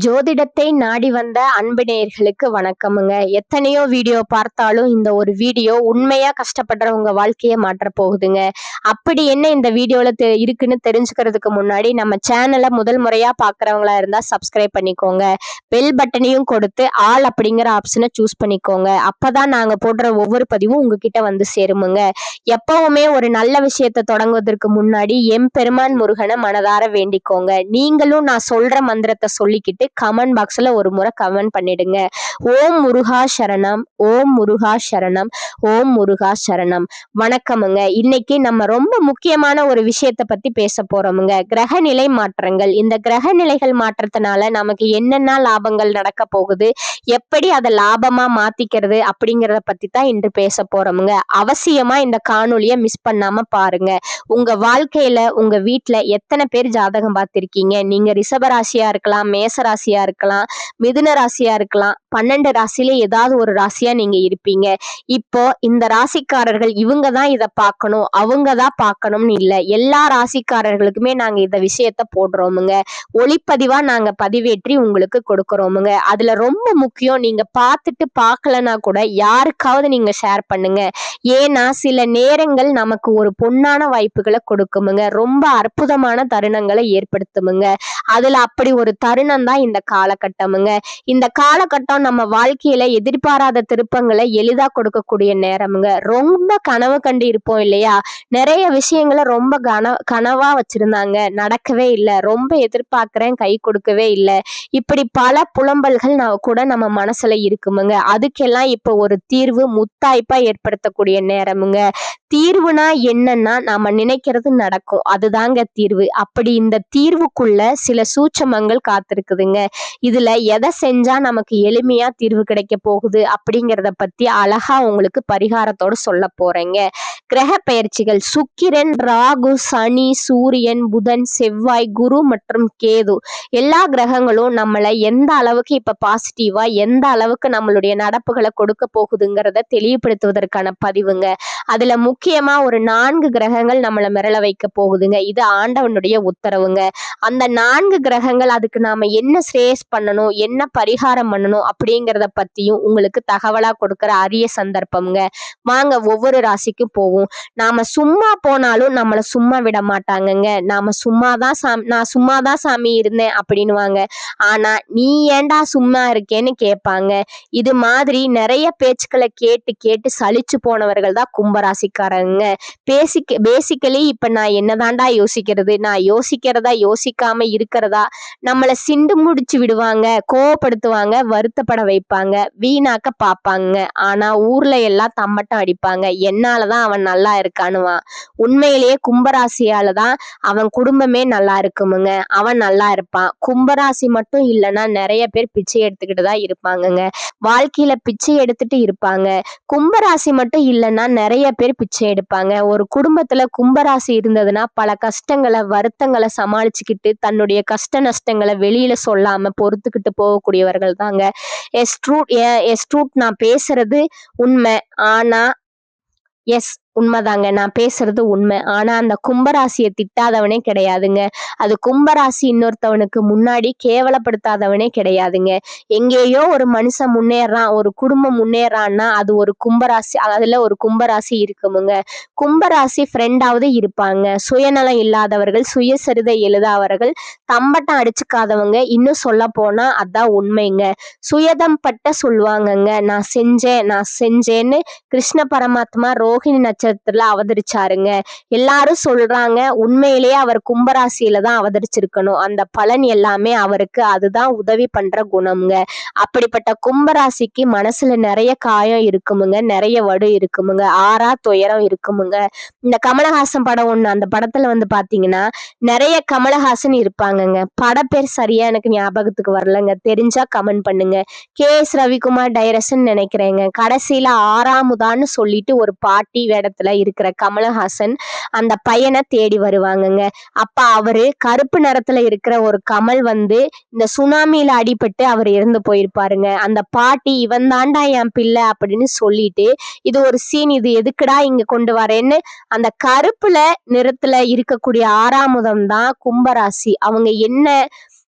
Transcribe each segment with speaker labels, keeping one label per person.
Speaker 1: ஜோதிடத்தை நாடி வந்த அன்பு நேயர்களுக்கு வணக்கமுங்க. எத்தனையோ வீடியோ பார்த்தாலும் இந்த ஒரு வீடியோ உண்மையா கஷ்டப்படுறவங்க வாழ்க்கையை மாற்ற போகுதுங்க. அப்படி என்ன இந்த வீடியோல இருக்குன்னு தெரிஞ்சுக்கிறதுக்கு முன்னாடி நம்ம சேனலை முதல் முறையா பாக்குறவங்களா இருந்தா சப்ஸ்கிரைப் பண்ணிக்கோங்க. பெல் பட்டனையும் கொடுத்து ஆல் அப்படிங்கிற ஆப்ஷனை சூஸ் பண்ணிக்கோங்க. அப்பதான் நாங்க போடுற ஒவ்வொரு பதிவும் உங்ககிட்ட வந்து சேருமுங்க. எப்பவுமே ஒரு நல்ல விஷயத்தை தொடங்குவதற்கு முன்னாடி எம்பெருமான் முருகனை மனதார வேண்டிக்கோங்க. நீங்களும் நான் சொல்ற மந்திரத்தை சொல்லிக்கிட்டு கமெண்ட் பாக்ஸ்ல ஒரு முறை கமெண்ட் பண்ணிடுங்க. ஓம் முருகா சரணம், ஓம் முருகா சரணம், ஓம் முருகா சரணம். வணக்கமுங்க. இன்னைக்கு நம்ம ரொம்ப முக்கியமான ஒரு விஷயத்தை பத்தி பேச போறோமுங்க. கிரகநிலை மாற்றங்கள். இந்த கிரகநிலைகள் மாற்றத்தினால நமக்கு என்னென்ன லாபங்கள் நடக்க போகுது, எப்படி அதை லாபமா மாத்திக்கிறது அப்படிங்கிறத பத்தி தான் இன்று பேச போறோமுங்க. அவசியமா இந்த காணொலியை மிஸ் பண்ணாம பாருங்க. உங்க வாழ்க்கையில உங்க வீட்டுல எத்தனை பேர் ஜாதகம் பார்த்திருக்கீங்க? நீங்க ரிஷபராசியா இருக்கலாம், மேச ராசியா இருக்கலாம், மிதுன ராசியா இருக்கலாம், 12 ராசியில ஏதாவது ஒரு ராசியா நீங்க இருப்பீங்க. இப்போ இந்த ராசிக்காரர்கள் இவங்க தான் இதை பார்க்கணும், அவங்க தான் பார்க்கணும்னு இல்லை. எல்லா ராசிக்காரர்களுக்குமே நாங்க இந்த விஷயத்த போடுறோமுங்க. ஒளிப்பதிவா நாங்க பதிவேற்றி உங்களுக்கு கொடுக்கறோமுங்க. அதுல ரொம்ப முக்கியம், நீங்க பார்த்துட்டு பார்க்கலனா கூட யாருக்காவது நீங்க ஷேர் பண்ணுங்க. ஏன்னா சில நேரங்கள் நமக்கு ஒரு பொன்னான வாய்ப்புகளை கொடுக்குமுங்க. ரொம்ப அற்புதமான தருணங்களை ஏற்படுத்துமுங்க. அதுல அப்படி ஒரு தருணம் தான் இந்த காலகட்டமுங்க. இந்த காலகட்டம் நம்ம வாழ்க்கையில எதிர்பாராத திருப்பங்களை எளிதா கொடுக்கக்கூடிய நேரமுங்க. ரொம்ப கனவு கண்டு இருப்போம் இல்லையா? நிறைய விஷயங்களை ரொம்ப கனவா வச்சிருந்தாங்க, நடக்கவே இல்லை. ரொம்ப எதிர்பார்க்கிறேன், கை கொடுக்கவே இல்லை. இப்படி பல புலம்பல்கள் கூட நம்ம மனசுல இருக்குமுங்க. அதுக்கெல்லாம் இப்போ ஒரு தீர்வு முத்தாய்ப்பா ஏற்படுத்தக்கூடிய நேரமுங்க. தீர்வுனா என்னன்னா நாம நினைக்கிறது நடக்கும், அதுதாங்க தீர்வு. அப்படி இந்த தீர்வுக்குள்ள சில சூட்சமங்கள் காத்திருக்குதுங்க. இதுல எதை செஞ்சா நமக்கு எளிமையா தீர்வு கிடைக்க போகுது அப்படிங்கிறத பத்தி அழகா உங்களுக்கு பரிகாரத்தோட சொல்ல போறேங்க. கிரக பெயர்ச்சிகள். சுக்கிரன், ராகு, சனி, சூரியன், புதன், செவ்வாய், குரு மற்றும் கேது எல்லா கிரகங்களும் நம்மளை எந்த அளவுக்கு இப்ப பாசிட்டிவா, எந்த அளவுக்கு நம்மளுடைய நடப்புகளை கொடுக்க போகுதுங்கிறத தெளிவுபடுத்துவதற்கான பதிவுங்க. அதுல முக்கியமா ஒரு 4 கிரகங்கள் நம்மளை மிரள வைக்க போகுதுங்க. இது ஆண்டவனுடைய உத்தரவுங்க. அந்த 4 கிரகங்கள் அதுக்கு நாம என்ன ஸ்ரேஸ் பண்ணணும், என்ன பரிகாரம் பண்ணணும் அப்படிங்கிறத பத்தியும் உங்களுக்கு தகவலா கொடுக்கிற அரிய சந்தர்ப்பம்ங்க. வாங்க ஒவ்வொரு ராசிக்கும் போவோம். நாம சும்மா போனாலும் நம்மளை சும்மா விட மாட்டாங்கங்க. நான் சும்மாதான் சாமி இருந்தேன் அப்படின்னுவாங்க. ஆனா நீ ஏண்டா சும்மா இருக்கேன்னு கேட்பாங்க. இது மாதிரி நிறைய பேச்சுக்களை கேட்டு கேட்டு சலிச்சு போனவர்கள் தான் கும்பராசிக்காரங்க. பேசிக்கலி இப்ப நான் என்னதாண்டா யோசிக்கிறது, நான் யோசிக்கிறதா யோசிக்காம இருக்கிறதா, நம்மளை சிண்டு முடிச்சு விடுவாங்க, கோவப்படுத்துவாங்க, வருத்தப்பட வைப்பாங்க, வீணாக்க பார்ப்பாங்க. ஆனா ஊர்ல எல்லாம் தம்மட்டம் அடிப்பாங்க. என்னாலதான் அவன் நல்லா இருக்கானுவான். உண்மையிலேயே கும்பராசியாலதான் அவன் குடும்பமே நல்லா இருக்குமுங்க. அவன் நல்லா இருப்பான். கும்பராசி மட்டும் இல்லைன்னா நிறைய பேர் பிச்சை எடுத்துக்கிட்டு தான் இருப்பாங்கங்க. வாழ்க்கையில பிச்சை எடுத்துட்டு இருப்பாங்க. கும்பராசி மட்டும் இல்லைன்னா நிறைய பேர் பிச்சை எடுப்பாங்க. ஒரு குடும்பத்துல கும்பராசி இருந்ததுன்னா பல கஷ்டங்களை, வருத்தங்களை சமாளிச்சுக்கிட்டு தன்னுடைய கஷ்ட நஷ்டங்களை வெளியில சொல்லாம பொறுத்துக்கிட்டு போகக்கூடியவர்கள் தாங்க. நான் பேசுறது உண்மை. ஆனா உண்மைதாங்க, நான் பேசுறது உண்மை. ஆனா அந்த கும்பராசியை திட்டாதவனே கிடையாதுங்க. அது கும்பராசி இன்னொருத்தவனுக்கு முன்னாடி கேவலப்படுத்தாதவனே கிடையாதுங்க. எங்கேயோ ஒரு மனுஷன் முன்னேறான், ஒரு குடும்பம் முன்னேறான்னா அது ஒரு கும்பராசி, அதுல ஒரு கும்பராசி இருக்குமுங்க. கும்பராசி ஃப்ரெண்டாவது இருப்பாங்க. சுயநலம் இல்லாதவர்கள், சுயசரிதை எழுதாதவர்கள், தம்பட்டம் அடிச்சுக்காதவங்க. இன்னும் சொல்ல போனா அதான் உண்மைங்க. சுயதம் பட்ட சொல்லுவாங்கங்க. நான் செஞ்சேன்னு கிருஷ்ண பரமாத்மா ரோஹிணி நட்சத்திரத்துல அவதரிச்சாருங்க. எல்லாரும் சொல்றாங்க உண்மையிலேயே அவர் கும்பராசியில தான் அவதரிச்சிருக்கணும். அந்த பலன் எல்லாமே அவருக்கு அதுதான் உதவி பண்ற குணம்ங்க. அப்படிப்பட்ட கும்பராசிக்கு மனசுல நிறைய காயம் இருக்குமுங்க, நிறைய வடு இருக்குமுங்க, ஆறா துயரம் இருக்குமுங்க. இந்த கமலஹாசன் படம் ஒண்ணு, அந்த படத்துல பாத்தீங்கன்னா நிறைய கமலஹாசன் இருப்பாங்கங்க. பட பேர் சரியா எனக்கு ஞாபகத்துக்கு வரலங்க, தெரிஞ்சா கமெண்ட் பண்ணுங்க. KS ரவிக்குமார் டைரக்ஷன் நினைக்கிறேங்க. கடைசியில ஆறாமுதான்னு சொல்லிட்டு ஒரு பாட்டி வேடத்துல இருக்கிற கமலஹாசன் அந்த பையனை தேடி வருவாங்கங்க. அப்ப அவரு கருப்பு நிறத்துல இருக்கிற ஒரு கமல் இந்த சுனாமியில அடிபட்டு அவர் இறந்து போயிருப்பாருங்க. அந்த பாட்டி இவன் தாண்டா என் பிள்ளை அப்படின்னு சொல்லிட்டு, இது ஒரு சீன், இது எதுக்குடா இங்க கொண்டு வரேன்னு அந்த கருப்புல நிறத்துல இருக்கக்கூடிய ஆறாமுதம் தான் கும்பராசி. அவங்க என்ன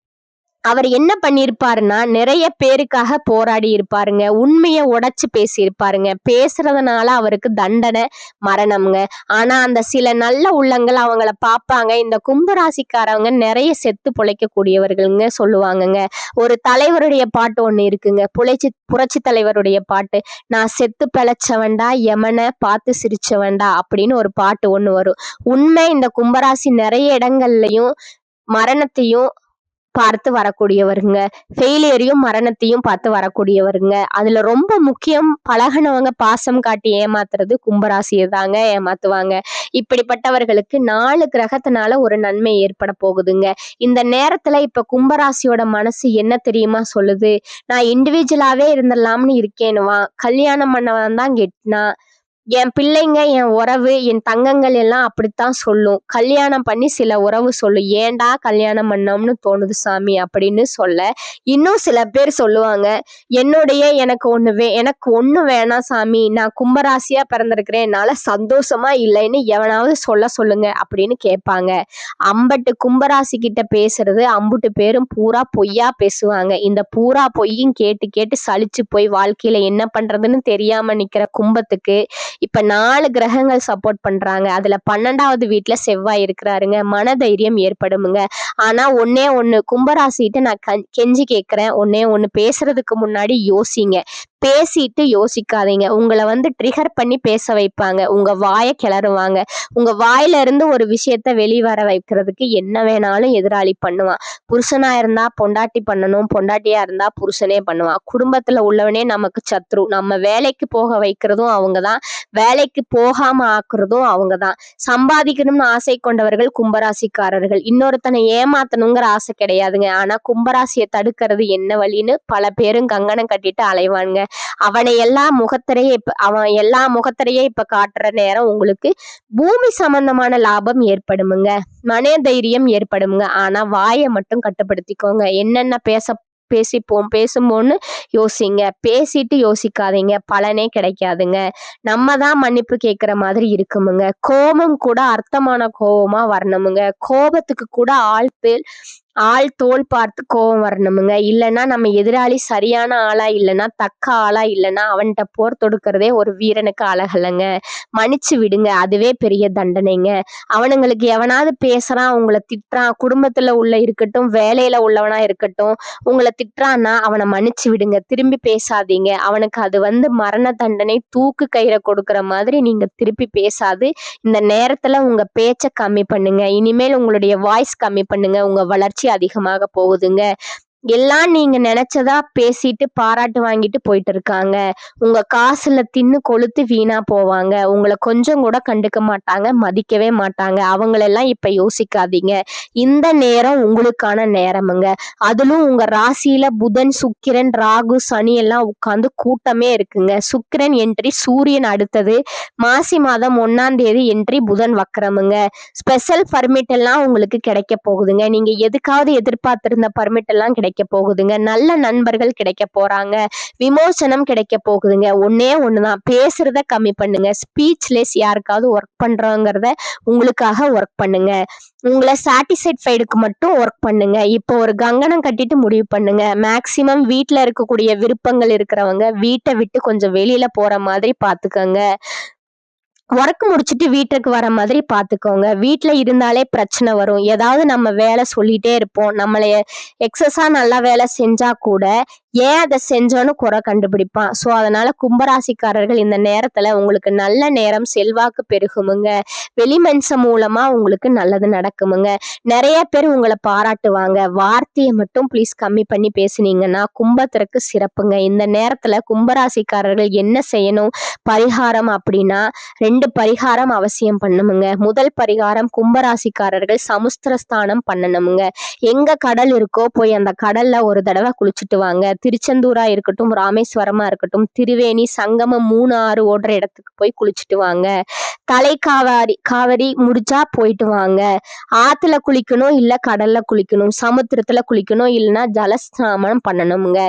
Speaker 1: அவர் என்ன பண்ணிருப்பாருன்னா நிறைய பேருக்காக போராடி இருப்பாருங்க. உண்மைய உடைச்சு பேசியிருப்பாருங்க. பேசுறதுனால அவருக்கு தண்டனை மரணம்ங்க. ஆனா அந்த சில நல்ல உள்ளங்கள் அவங்கள பார்ப்பாங்க. இந்த கும்பராசிக்காரவங்க நிறைய செத்து பொழைக்கக்கூடியவர்கள்ங்க சொல்லுவாங்கங்க. ஒரு தலைவருடைய பாட்டு ஒண்ணு இருக்குங்க. புரட்சி தலைவருடைய பாட்டு. நான் செத்து பிழைச்சவன்டா யமனை பார்த்து சிரிச்சவன்டா அப்படின்னு ஒரு பாட்டு ஒண்ணு வரும். உண்மை இந்த கும்பராசி நிறைய இடங்கள்லயும் மரணத்தையும் பார்த்து வரக்கூடியவருங்க. ஃபெயிலியரையும் மரணத்தையும் பார்த்து வரக்கூடியவருங்க. அதுல ரொம்ப முக்கியம் பழகுனவங்க பாசம் காட்டி ஏமாத்துறது கும்பராசியை தாங்க ஏமாத்துவாங்க. இப்படிப்பட்டவர்களுக்கு 4 கிரகத்தினால ஒரு நன்மை ஏற்பட போகுதுங்க. இந்த நேரத்துல இப்ப கும்பராசியோட மனசு என்ன தெரியுமா சொல்லுது? நான் இண்டிவிஜுவலாவே இருந்துடலாம்னு இருக்கேனுவான். கல்யாணம் பண்ணவன் தான் கெட்டினா, என் பிள்ளைங்க என் உறவு என் தங்கங்கள் எல்லாம் அப்படித்தான் சொல்லும். கல்யாணம் பண்ணி சில உறவு சொல்லும், ஏன்டா கல்யாணம் பண்ணோம்னு தோணுது சாமி அப்படின்னு சொல்ல, இன்னும் சில பேர் சொல்லுவாங்க, எனக்கு ஒண்ணு வேணாம் சாமி, நான் கும்பராசியா பிறந்திருக்கிறேன், என்னால சந்தோஷமா இல்லைன்னு எவனாவது சொல்லுங்க அப்படின்னு கேட்பாங்க. அம்பட்டு கும்பராசி கிட்ட பேசுறது அம்புட்டு பேரும் பூரா பொய்யா பேசுவாங்க. இந்த பூரா பொய்யும் கேட்டு கேட்டு சலிச்சு போய் வாழ்க்கையில என்ன பண்றதுன்னு தெரியாம நிக்கிற கும்பத்துக்கு இப்ப 4 கிரகங்கள் சப்போர்ட் பண்றாங்க. அதுல 12வது வீட்டுல செவ்வாய் இருக்கிறாருங்க. மனதைரியம் ஏற்படுமுங்க. ஆனா ஒண்ணே ஒண்ணு கும்பராசிட்ட நான் கெஞ்சி கேட்கிறேன். ஒண்ணே ஒண்ணு, பேசுறதுக்கு முன்னாடி யோசிங்க. பேசிட்டு யோசிக்காதீங்க. உங்களை ட்ரிகர் பண்ணி பேச வைப்பாங்க. உங்க வாயை கிளறுவாங்க. உங்க வாயில இருந்து ஒரு விஷயத்த வெளிவர வைக்கிறதுக்கு என்ன வேணாலும் எதிராளி பண்ணுவான். புருஷனா இருந்தா பொண்டாட்டி பண்ணணும், பொண்டாட்டியா இருந்தா புருஷனே பண்ணுவான். குடும்பத்துல உள்ளவனே நமக்கு சத்ரு. நம்ம வேலைக்கு போக வைக்கிறதும் அவங்கதான், வேலைக்கு போகாம ஆக்குறதும் அவங்கதான். சம்பாதிக்கணும்னு ஆசை கொண்டவர்கள் கும்பராசிக்காரர்கள். இன்னொருத்தனை ஏமாத்தணுங்கிற ஆசை கிடையாதுங்க. ஆனா கும்பராசியை தடுக்கிறது என்ன வழின்னு பல பேரும் கங்கணம் கட்டிட்டு அலைவானுங்க. அவன் எல்லா முகத்திரையே இப்ப காட்டுற நேரம் உங்களுக்கு பூமி சம்பந்தமான லாபம் ஏற்படுமுங்க. மன தைரியம் ஏற்படுமுங்க. ஆனா வாயை மட்டும் கட்டுப்படுத்திக்கோங்க. என்னென்ன பேசும்போன்னு யோசிங்க. பேசிட்டு யோசிக்காதீங்க, பலனே கிடைக்காதுங்க. நம்ம தான் மன்னிப்பு கேட்கிற மாதிரி இருக்குமுங்க. கோபம் கூட அர்த்தமான கோபமா வரணுமுங்க. கோபத்துக்கு கூட ஆள் தோல் பார்த்து கோபம் வரணுமுங்க. இல்லைன்னா நம்ம எதிராளி சரியான ஆளா இல்லைன்னா, தக்க ஆளா இல்லைன்னா அவன்கிட்ட போர் தொடுக்கிறதே ஒரு வீரனுக்கு அழகலைங்க. மன்னிச்சு விடுங்க, அதுவே பெரிய தண்டனைங்க. அவனுங்களுக்கு எவனாவது பேசுறான், உங்களை திட்டுறான், குடும்பத்துல இருக்கட்டும், வேலையில உள்ளவனா இருக்கட்டும், உங்களை திட்டுறான்னா அவனை மன்னிச்சு விடுங்க. திரும்பி பேசாதீங்க. அவனுக்கு அது மரண தண்டனை, தூக்கு கயிறை கொடுக்கிற மாதிரி நீங்க திருப்பி பேசாது இந்த நேரத்துல உங்க பேச்ச கம்மி பண்ணுங்க. இனிமேல் உங்களுடைய வாய்ஸ் கம்மி பண்ணுங்க. உங்க வளர்ச்சி அதிகமாக போகுதுங்க. எல்லாம் நீங்க நினைச்சதா பேசிட்டு பாராட்டு வாங்கிட்டு போயிட்டு இருக்காங்க. உங்க காசுல தின்னு கொழுத்து வீணா போவாங்க. உங்களை கொஞ்சம் கூட கண்டுக்க மாட்டாங்க, மதிக்கவே மாட்டாங்க. அவங்களெல்லாம் இப்ப யோசிக்காதீங்க. இந்த நேரம் உங்களுக்கான நேரமுங்க. அதிலும் உங்க ராசியில புதன், சுக்கிரன், ராகு, சனி எல்லாம் உட்கார்ந்து கூட்டமே இருக்குங்க. சுக்கிரன் என்ட்ரி, சூரியன் அடுத்தது. மாசி மாதம் 1ஆம் தேதி என்ட்ரி, புதன் வக்கரமுங்க. ஸ்பெஷல் பர்மிட் எல்லாம் உங்களுக்கு கிடைக்க போகுதுங்க. நீங்க எதுக்காவது எதிர்பார்த்திருந்த பர்மிட் எல்லாம் கிடைக்க போகுதுங்க. நல்ல நண்பர்கள் கிடைக்க போறாங்க. விமோசனம் கிடைக்க போகுதுங்க. ஒண்ணே ஒண்ணுதான், பேசுறத கம்மி பண்ணுங்க. ஸ்பீச்லெஸ் யாருக்காவது ஒர்க் பண்றோங்கிறத உங்களுக்காக ஒர்க் பண்ணுங்க. உங்களை சாட்டிஸ்ஃபைடுக்கு மட்டும் ஒர்க் பண்ணுங்க. இப்போ ஒரு கங்கணம் கட்டிட்டு முடிவு பண்ணுங்க. மேக்சிமம் வீட்டுல இருக்கக்கூடிய விருப்பங்கள் இருக்கிறவங்க வீட்டை விட்டு கொஞ்சம் வெளியில போற மாதிரி பாத்துக்கோங்க. ஒர்க் முடிச்சுட்டு வீட்டுக்கு வர மாதிரி பாத்துக்கோங்க. வீட்டுல இருந்தாலே பிரச்சனை வரும். ஏதாவது நம்ம வேலை சொல்லிட்டே இருப்போம். நம்மளைய எக்ஸஸா நல்லா வேலை செஞ்சா கூட ஏன் அதை செஞ்சோன்னு குறை கண்டுபிடிப்பான். ஸோ அதனால கும்பராசிக்காரர்கள் இந்த நேரத்துல உங்களுக்கு நல்ல நேரம், செல்வாக்கு பெருகுமுங்க. வெளி மனுஷன் மூலமா உங்களுக்கு நல்லது நடக்குமுங்க. நிறைய பேர் உங்களை பாராட்டுவாங்க. வார்த்தையை மட்டும் ப்ளீஸ் கம்மி பண்ணி பேசுனீங்கன்னா கும்பத்திற்கு சிறப்புங்க. இந்த நேரத்துல கும்பராசிக்காரர்கள் என்ன செய்யணும் பரிகாரம் அப்படின்னா, 2 பரிகாரம் அவசியம் பண்ணணுமுங்க. முதல் பரிகாரம், கும்பராசிக்காரர்கள் சமுத்திரஸ்தானம் பண்ணணுமுங்க. எங்க கடல் இருக்கோ போய் அந்த கடல்ல ஒரு தடவை குளிச்சுட்டு வாங்க. திருச்செந்தூரா இருக்கட்டும், ராமேஸ்வரமா இருக்கட்டும், திருவேணி, சங்கமம் 3 ஆறு ஓடுற இடத்துக்கு போய் குளிச்சுட்டு வாங்க. காவிரி முடிச்சா போயிட்டு வாங்க. ஆத்துல குளிக்கணும், இல்ல கடல்ல குளிக்கணும், சமுத்திரத்துல குளிக்கணும், இல்லைன்னா ஜலஸ்நானம் பண்ணணுமுங்க.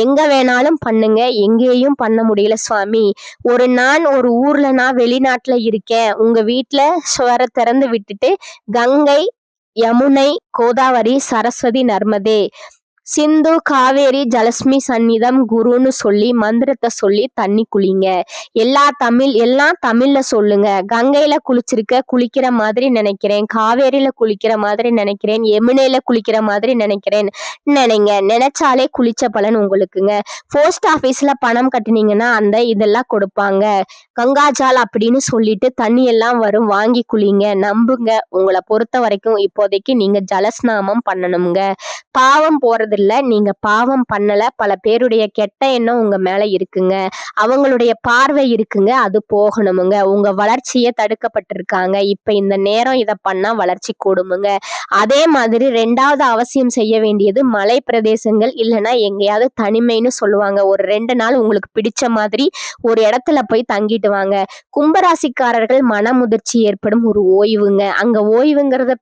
Speaker 1: எங்க வேணாலும் பண்ணுங்க. எங்கேயும் பண்ண முடியல சுவாமி, நான் ஒரு ஊர்ல நான் வெளிநாட்டுல இருக்கேன், உங்க வீட்டுல சுவர திறந்து விட்டுட்டு கங்கை, யமுனை, கோதாவரி, சரஸ்வதி, நர்மதே, சிந்து காவேரி ஜலஸ்மி சந்நிதம் குருன்னு சொல்லி மந்திரத்தை சொல்லி தண்ணி குளிங்க. எல்லாம் தமிழ்ல சொல்லுங்க. கங்கையில குளிக்கிற மாதிரி நினைக்கிறேன், காவேரியில குளிக்கிற மாதிரி நினைக்கிறேன், யமுனையில குளிக்கிற மாதிரி நினைக்கிறேன் நினைங்க. நினைச்சாலே குளிச்ச பலன் உங்களுக்குங்க. போஸ்ட் ஆபீஸ்ல பணம் கட்டினீங்கன்னா அந்த இதெல்லாம் கொடுப்பாங்க. கங்காஜால் அப்படின்னு சொல்லிட்டு தண்ணி எல்லாம் வரும், வாங்கி குளிங்க. நம்புங்க, உங்களை பொறுத்த வரைக்கும் இப்போதைக்கு நீங்க ஜலஸ்நாமம் பண்ணணுங்க. பாவம் போறதில்ல, நீங்க பாவம் பண்ணல. பல பேருடைய கெட்ட எண்ணம் உங்க மேல இருக்குங்க, அவங்களுடைய பார்வை இருக்குங்க, அது போகணுமுங்க. உங்க வளர்ச்சியை தடுக்கப்பட்டிருக்காங்க. இப்ப இந்த நேரம் இதை பண்ணா வளர்ச்சி கூடுமுங்க. அதே மாதிரி 2வது அவசியம் செய்ய வேண்டியது மலை பிரதேசங்கள் இல்லைன்னா எங்கேயாவது தனிமைன்னு சொல்லுவாங்க. ஒரு 2 நாள் உங்களுக்கு பிடிச்ச மாதிரி ஒரு இடத்துல போய் தங்கிட்டு வாங்க. கும்பராசிக்காரர்கள் மனமுதிர்ச்சி ஏற்படும் ஒரு ஓய்வுங்க. அங்க ஓய்வுங்கிறத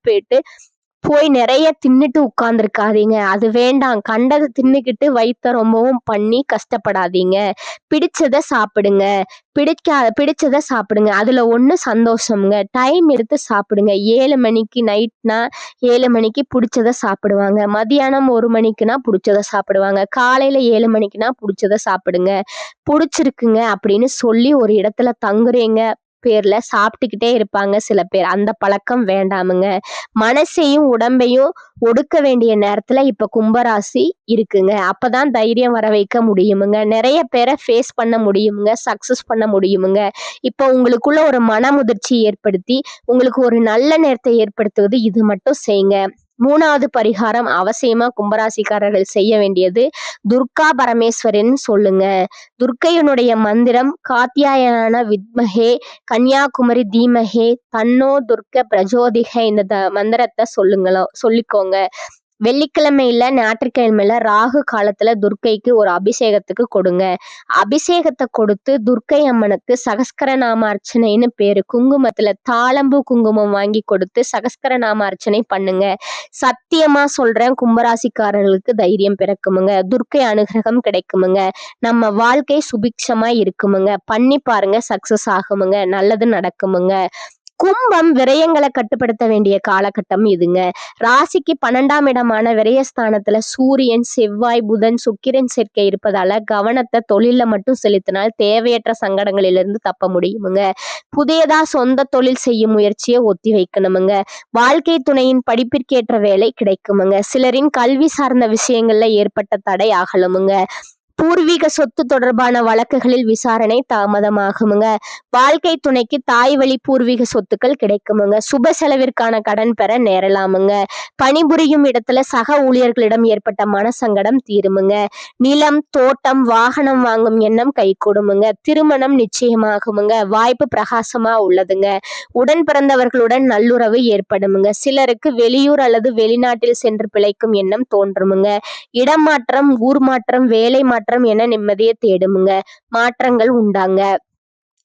Speaker 1: போய் நிறைய தின்னுட்டு உட்கார்ந்துருக்காதீங்க, அது வேண்டாம். கண்டதை தின்னுக்கிட்டு வயிற்ற ரொம்பவும் பண்ணி கஷ்டப்படாதீங்க. பிடிச்சதை சாப்பிடுங்க. பிடிச்சதை சாப்பிடுங்க, அதுல ஒண்ணு சந்தோஷம்ங்க. டைம் எடுத்து சாப்பிடுங்க. 7 மணிக்கு நைட்னா 7 மணிக்கு பிடிச்சதை சாப்பிடுவாங்க. மதியானம் 1 மணிக்குனா பிடிச்சதை சாப்பிடுவாங்க. காலையில 7 மணிக்குனா பிடிச்சதை சாப்பிடுங்க. பிடிச்சிருக்குங்க அப்படின்னு சொல்லி ஒரு இடத்துல தங்குறீங்க பேர்ல சாப்பிட்டுக்கிட்டே இருப்பாங்க சில பேர். அந்த பழக்கம் வேண்டாமுங்க. மனசையும் உடம்பையும் ஒடுக்க வேண்டிய நேரத்துல இப்ப கும்பராசி இருக்குங்க. அப்பதான் தைரியம் வர வைக்க முடியுமுங்க. நிறைய பேரை ஃபேஸ் பண்ண முடியுமுங்க, சக்சஸ் பண்ண முடியுமுங்க. இப்ப உங்களுக்குள்ள ஒரு மனமுதிர்ச்சி ஏற்படுத்தி உங்களுக்கு ஒரு நல்ல நேரத்தை ஏற்படுத்துவது இது மட்டும் செய்யுங்க. 3வது பரிகாரம் அவசியமா கும்பராசிக்காரர்கள் செய்ய வேண்டியது துர்கா பரமேஸ்வரின் சொல்லுங்க. துர்க்கையினுடைய மந்திரம் காத்தியாயன வித்மஹே கன்னியாகுமரி தீமஹே தன்னோ துர்க்க பிரஜோதிகை. இந்த மந்திரத்தை சொல்லிக்கோங்க. வெள்ளிக்கிழமையில ஞாயிற்றுக்கிழமையில ராகு காலத்துல துர்க்கைக்கு ஒரு அபிஷேகத்துக்கு கொடுங்க. அபிஷேகத்தை கொடுத்து துர்க்கை அம்மனுக்கு சகஸ்கரநாம அர்ச்சனைன்னு பேரு. குங்குமத்துல தாளம்பூ குங்குமம் வாங்கி கொடுத்து சகஸ்கரநாம அர்ச்சனை பண்ணுங்க. சத்தியமா சொல்றேன், கும்பராசிக்காரர்களுக்கு தைரியம் பிறக்குமுங்க, துர்க்கை அனுகிரகம் கிடைக்குமுங்க, நம்ம வாழ்க்கை சுபிக்ஷமா இருக்குமுங்க. பண்ணி பாருங்க, சக்சஸ் ஆகுமுங்க, நல்லது நடக்குமுங்க. கும்பம் விரயங்களை கட்டுப்படுத்த வேண்டிய காலகட்டம் இதுங்க. ராசிக்கு 12ஆம் இடமான விரயஸ்தானத்துல சூரியன், செவ்வாய், புதன், சுக்கிரன் சேர்க்கை இருப்பதால கவனத்தை தொழில மட்டும் செலுத்தினால் தேவையற்ற சங்கடங்களிலிருந்து தப்ப முடியுமுங்க. புதியதா சொந்த தொழில் செய்யும் முயற்சியை ஒத்தி வைக்கணுமுங்க. வாழ்க்கை துணையின் படிப்பிற்கேற்ற வேலை கிடைக்குமுங்க. சிலரின் கல்வி சார்ந்த விஷயங்கள்ல ஏற்பட்ட தடை ஆகலுமுங்க. பூர்வீக சொத்து தொடர்பான வழக்குகளில் விசாரணை தாமதமாகுமுங்க. வாழ்க்கை துணைக்கு தாய் வழி பூர்வீக சொத்துக்கள் கிடைக்குமுங்க. சுப செலவிற்கான கடன் பெற நேரலாமுங்க. பணிபுரியும் இடத்துல சக ஊழியர்களிடம் ஏற்பட்ட மனசங்கடம் தீருமுங்க. நிலம், தோட்டம், வாகனம் வாங்கும் எண்ணம் கைகூடுமுங்க. திருமணம் நிச்சயமாகுமுங்க. வாய்ப்பு பிரகாசமா உள்ளதுங்க. உடன் பிறந்தவர்களுடன் நல்லுறவு ஏற்படுமுங்க. சிலருக்கு வெளியூர் அல்லது வெளிநாட்டில் சென்று பிழைக்கும் எண்ணம் தோன்றுமுங்க. இடம் மாற்றம், ஊர் மாற்றம், வேலை மாற்றம் என நிம்மதியை தேடுமுங்க. மாற்றங்கள் உண்டாங்க.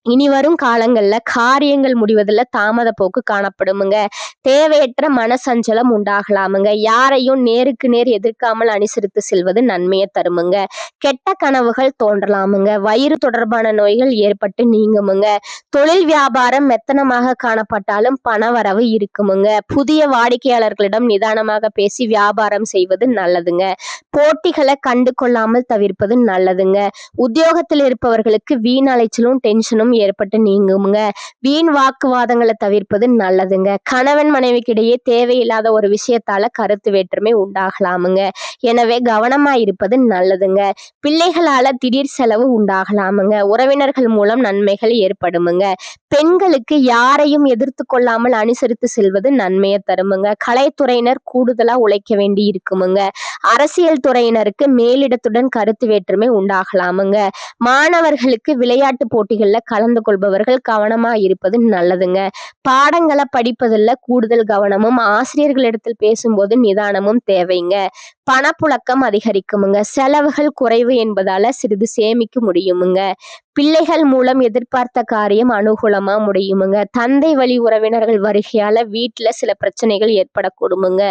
Speaker 1: இனி வரும் காலங்கள்ல காரியங்கள் முடிவதில் தாமத போக்கு காணப்படுமுங்க. தேவையற்ற மனசஞ்சலம் உண்டாகலாமுங்க. யாரையும் நேருக்கு நேர் எதிர்க்காமல் அனுசரித்து செல்வது நன்மையை தருமுங்க. கெட்ட கனவுகள் தோன்றலாமுங்க. வயிறு தொடர்பான நோய்கள் ஏற்பட்டு நீங்குமுங்க. தொழில் வியாபாரம் மெத்தனமாக காணப்பட்டாலும் பணவரவு இருக்குமுங்க. புதிய வாடிக்கையாளர்களிடம் நிதானமாக பேசி வியாபாரம் செய்வது நல்லதுங்க. போட்டிகளை கண்டு கொள்ளாமல் தவிர்ப்பது நல்லதுங்க. உத்தியோகத்தில் இருப்பவர்களுக்கு வீண் அலைச்சலும் டென்ஷனும் ஏற்பட்டு நீங்குமுங்க. வீண் வாக்குவாதங்களை தவிர்ப்பது நல்லதுங்க. கணவன் மனைவிக்கிடையே தேவையில்லாத ஒரு விஷயத்தால கருத்து வேற்றுமை உண்டாகலாமுங்க. எனவே கவனமா இருப்பது நல்லதுங்க. பிள்ளைகளால திடீர் செலவு உண்டாகலாமுங்க. உறவினர்கள் மூலம் நன்மைகள் ஏற்படுமுங்க. பெண்களுக்கு யாரையும் எதிர்த்து கொள்ளாமல் அனுசரித்து செல்வது நன்மையை தருமுங்க. கலைத்துறையினர் கூடுதலா உழைக்க வேண்டி இருக்குமுங்க. அரசியல் துறையினருக்கு மேலிடத்துடன் கருத்து வேற்றுமை உண்டாகலாமுங்க. மாணவர்களுக்கு விளையாட்டு போட்டிகள்ல கலந்து கொள்பவர்கள் கவனமா இருப்பது நல்லதுங்க. பாடங்களை படிப்பதில் கூடுதல் கவனமும் ஆசிரியர்களிடத்தில் பேசும்போது நிதானமும் தேவைங்க. பணப்புழக்கம் அதிகரிக்குமுங்க. செலவுகள் குறைவு என்பதால சிறிது சேமிக்க முடியுமுங்க. பிள்ளைகள் மூலம் எதிர்பார்த்த காரியம் அனுகூலமா முடியுமுங்க. தந்தை வழி உறவினர்கள் வருகையால வீட்டுல சில பிரச்சனைகள் ஏற்படக்கூடுமுங்க.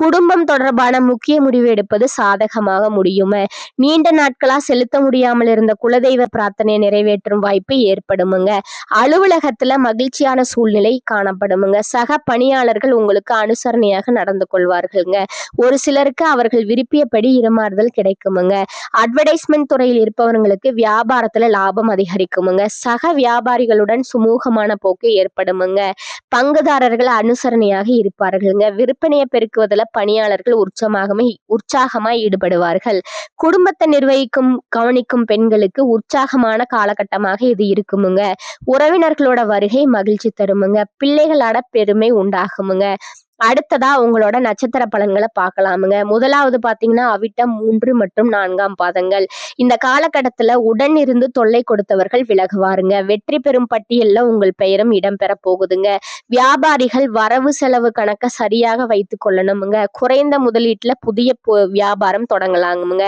Speaker 1: குடும்பம் தொடர்பான முக்கிய முடிவு எடுப்பது சாதகமாக முடியுங்க. நீண்ட நாட்களா செலுத்த முடியாமல் இருந்த குலதெய்வ பிரார்த்தனையை நிறைவேற்றும் வாய்ப்பு ஏற்படும். ஏற்படுமுங்க. அலுவலகத்துல மகிழ்ச்சியான சூழ்நிலை காணப்படுமுங்க. சக பணியாளர்கள் உங்களுக்கு அனுசரணையாக நடந்து கொள்வார்கள்ங்க. ஒரு சிலருக்கு அவர்கள் விருப்பியபடி இடமாறுதல் கிடைக்குமுங்க. அட்வர்டைஸ்மெண்ட் துறையில் இருப்பவர்களுக்கு வியாபாரத்துல லாபம் அதிகரிக்குமுங்க. சக வியாபாரிகளுடன் சுமூகமான போக்கு ஏற்படுமுங்க. பங்குதாரர்கள் அனுசரணையாக இருப்பார்கள்ங்க. விற்பனையை பெருக்குவதில் பணியாளர்கள் உற்சாகமாய் ஈடுபடுவார்கள். குடும்பத்தை கவனிக்கும் பெண்களுக்கு உற்சாகமான காலகட்டமாக இது இருக்குமுங்க. உறவினர்களோட வருகை மகிழ்ச்சி தருமுங்க. பிள்ளைகளோட பெருமை உண்டாகுமுங்க. அடுத்ததா உங்களோட நட்சத்திர பலன்களை பார்க்கலாமுங்க. முதலாவது பாத்தீங்கன்னா அவிட்டம் 3 மற்றும் 4ஆம் பாதங்கள். இந்த காலகட்டத்துல உடன் இருந்து தொல்லை கொடுத்தவர்கள் விலகுவாருங்க. வெற்றி பெறும் பட்டியல்ல உங்கள் பெயரும் இடம்பெற போகுதுங்க. வியாபாரிகள் வரவு செலவு கணக்க சரியாக வைத்துக் கொள்ளணுமுங்க. குறைந்த முதலீட்டுல புதிய வியாபாரம் தொடங்கலாமுங்க.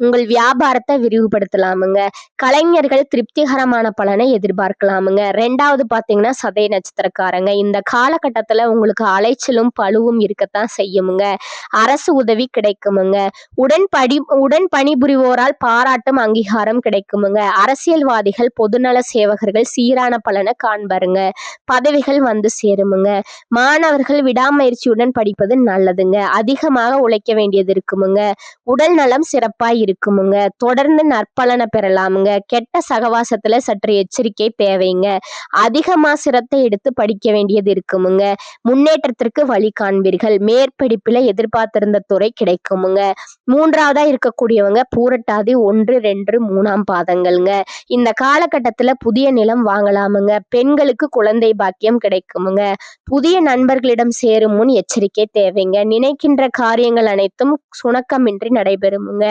Speaker 1: உங்கள் வியாபாரத்தை விரிவுபடுத்தலாமுங்க. கலைஞர்கள் திருப்திகரமான பலனை எதிர்பார்க்கலாமுங்க. 2வது பாத்தீங்கன்னா சதய நட்சத்திரக்காரங்க. இந்த காலகட்டத்துல உங்களுக்கு அலைச்சலும் பழுவும் இருக்கத்தான் செய்யுமுங்க. அரசு உதவி கிடைக்குமுங்க. உடன் பணிபுரிவோரால் பாராட்டும் அங்கீகாரம் கிடைக்குமுங்க. அரசியல்வாதிகள் பொதுநல சேவகர்கள் சீரான பலனை காண்பாருங்க. பதவிகள் வந்து சேருமுங்க. மாணவர்கள் விடாமுயற்சியுடன் படிப்பது நல்லதுங்க. அதிகமாக உழைக்க வேண்டியது இருக்குமுங்க. உடல் நலம் சிறப்பாய் இருக்குமுங்க. தொடர்ந்து நற்பலனை பெறலாமுங்க. கெட்ட சகவாசத்துல சற்று எச்சரிக்கை தேவைங்க. அதிகமா சிரத்தை எடுத்து படிக்க வேண்டியது இருக்குமுங்க. முன்னேற்றத்திற்கு வழி காண்பீர்கள். மேற்படிப்புல எதிர்பார்த்திருந்த துறை கிடைக்குமுங்க. 3வதா இருக்கக்கூடியவங்க பூரட்டாதி 1, 2, 3ஆம் பாதங்கள்ங்க. இந்த காலகட்டத்துல புதிய நிலம் வாங்கலாமுங்க. பெண்களுக்கு குழந்தை பாக்கியம் கிடைக்குமுங்க. புதிய நண்பர்களிடம் சேரும் முன் எச்சரிக்கை தேவைங்க. நினைக்கின்ற காரியங்கள் அனைத்தும் சுணக்கமின்றி நடைபெறுமுங்க.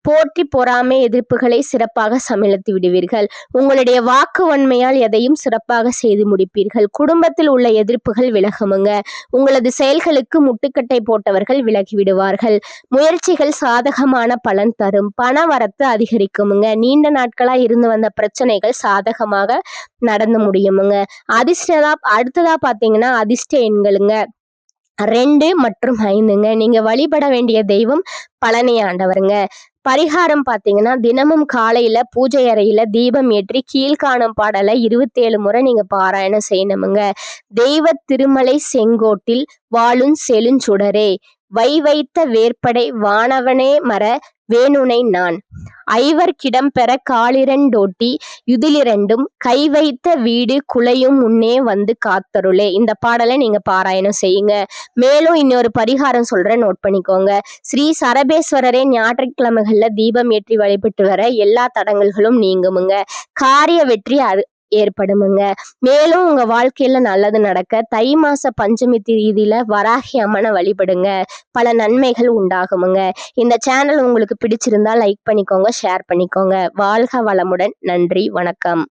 Speaker 1: போற்றி பொறாமை எதிர்ப்புகளை சிறப்பாக சமாளித்து விடுவீர்கள். உங்களுடைய வாக்கு வன்மையால் எதையும் சிறப்பாக செய்து முடிப்பீர்கள். குடும்பத்தில் உள்ள எதிர்ப்புகள் விலகுமுங்க. உங்களது செயல்களுக்கு முட்டுக்கட்டை போட்டவர்கள் விலகிவிடுவார்கள். முயற்சிகள் சாதகமான பலன் தரும். பண வரத்து அதிகரிக்குமுங்க. நீண்ட நாட்களா இருந்து வந்த பிரச்சனைகள் சாதகமாக நடந்து முடியுமுங்க. அடுத்ததா பாத்தீங்கன்னா அதிர்ஷ்ட எண்களுங்க 2 மற்றும் 5ங்க. நீங்க வழிபட வேண்டிய தெய்வம் பழனி ஆண்டவருங்க. பரிகாரம் பாத்தீங்கன்னா தினமும் காலையில பூஜை அறையில தீபம் ஏற்றி கீழ்காணும் பாடலை 27 முறை நீங்க பாராயணம் செய்யணுமுங்க. தெய்வ திருமலை செங்கோட்டில் வாழும் செழுஞ்சுடரே வைத்த வேற்படை வானவனே மர வேணுனை நான் ஐவர்க்கிடம் பெற காலிரண்டோட்டி யுதிலிரண்டும் கை வைத்த வீடு குலையும் முன்னே வந்து காத்தருளே. இந்த பாடலை நீங்க பாராயணம் செய்யுங்க. மேலும் இன்னொரு பரிகாரம் சொல்றேன், நோட் பண்ணிக்கோங்க. ஸ்ரீ சரபேஸ்வரரே ஞாயிற்றுக்கிழமைகள்ல தீபம் ஏற்றி வழிபட்டு வர எல்லா தடங்கல்களும் நீங்குமுங்க. காரிய வெற்றி ஏற்படுமுங்க. மேலும் உங்க வாழ்க்கையில நல்லது நடக்க தை மாச பஞ்சமி தேதியில வராகி அம்மனை வழிபடுங்க. பல நன்மைகள் உண்டாகுமுங்க. இந்த சேனல் உங்களுக்கு பிடிச்சிருந்தா லைக் பண்ணிக்கோங்க, ஷேர் பண்ணிக்கோங்க. வாழ்க வளமுடன். நன்றி, வணக்கம்.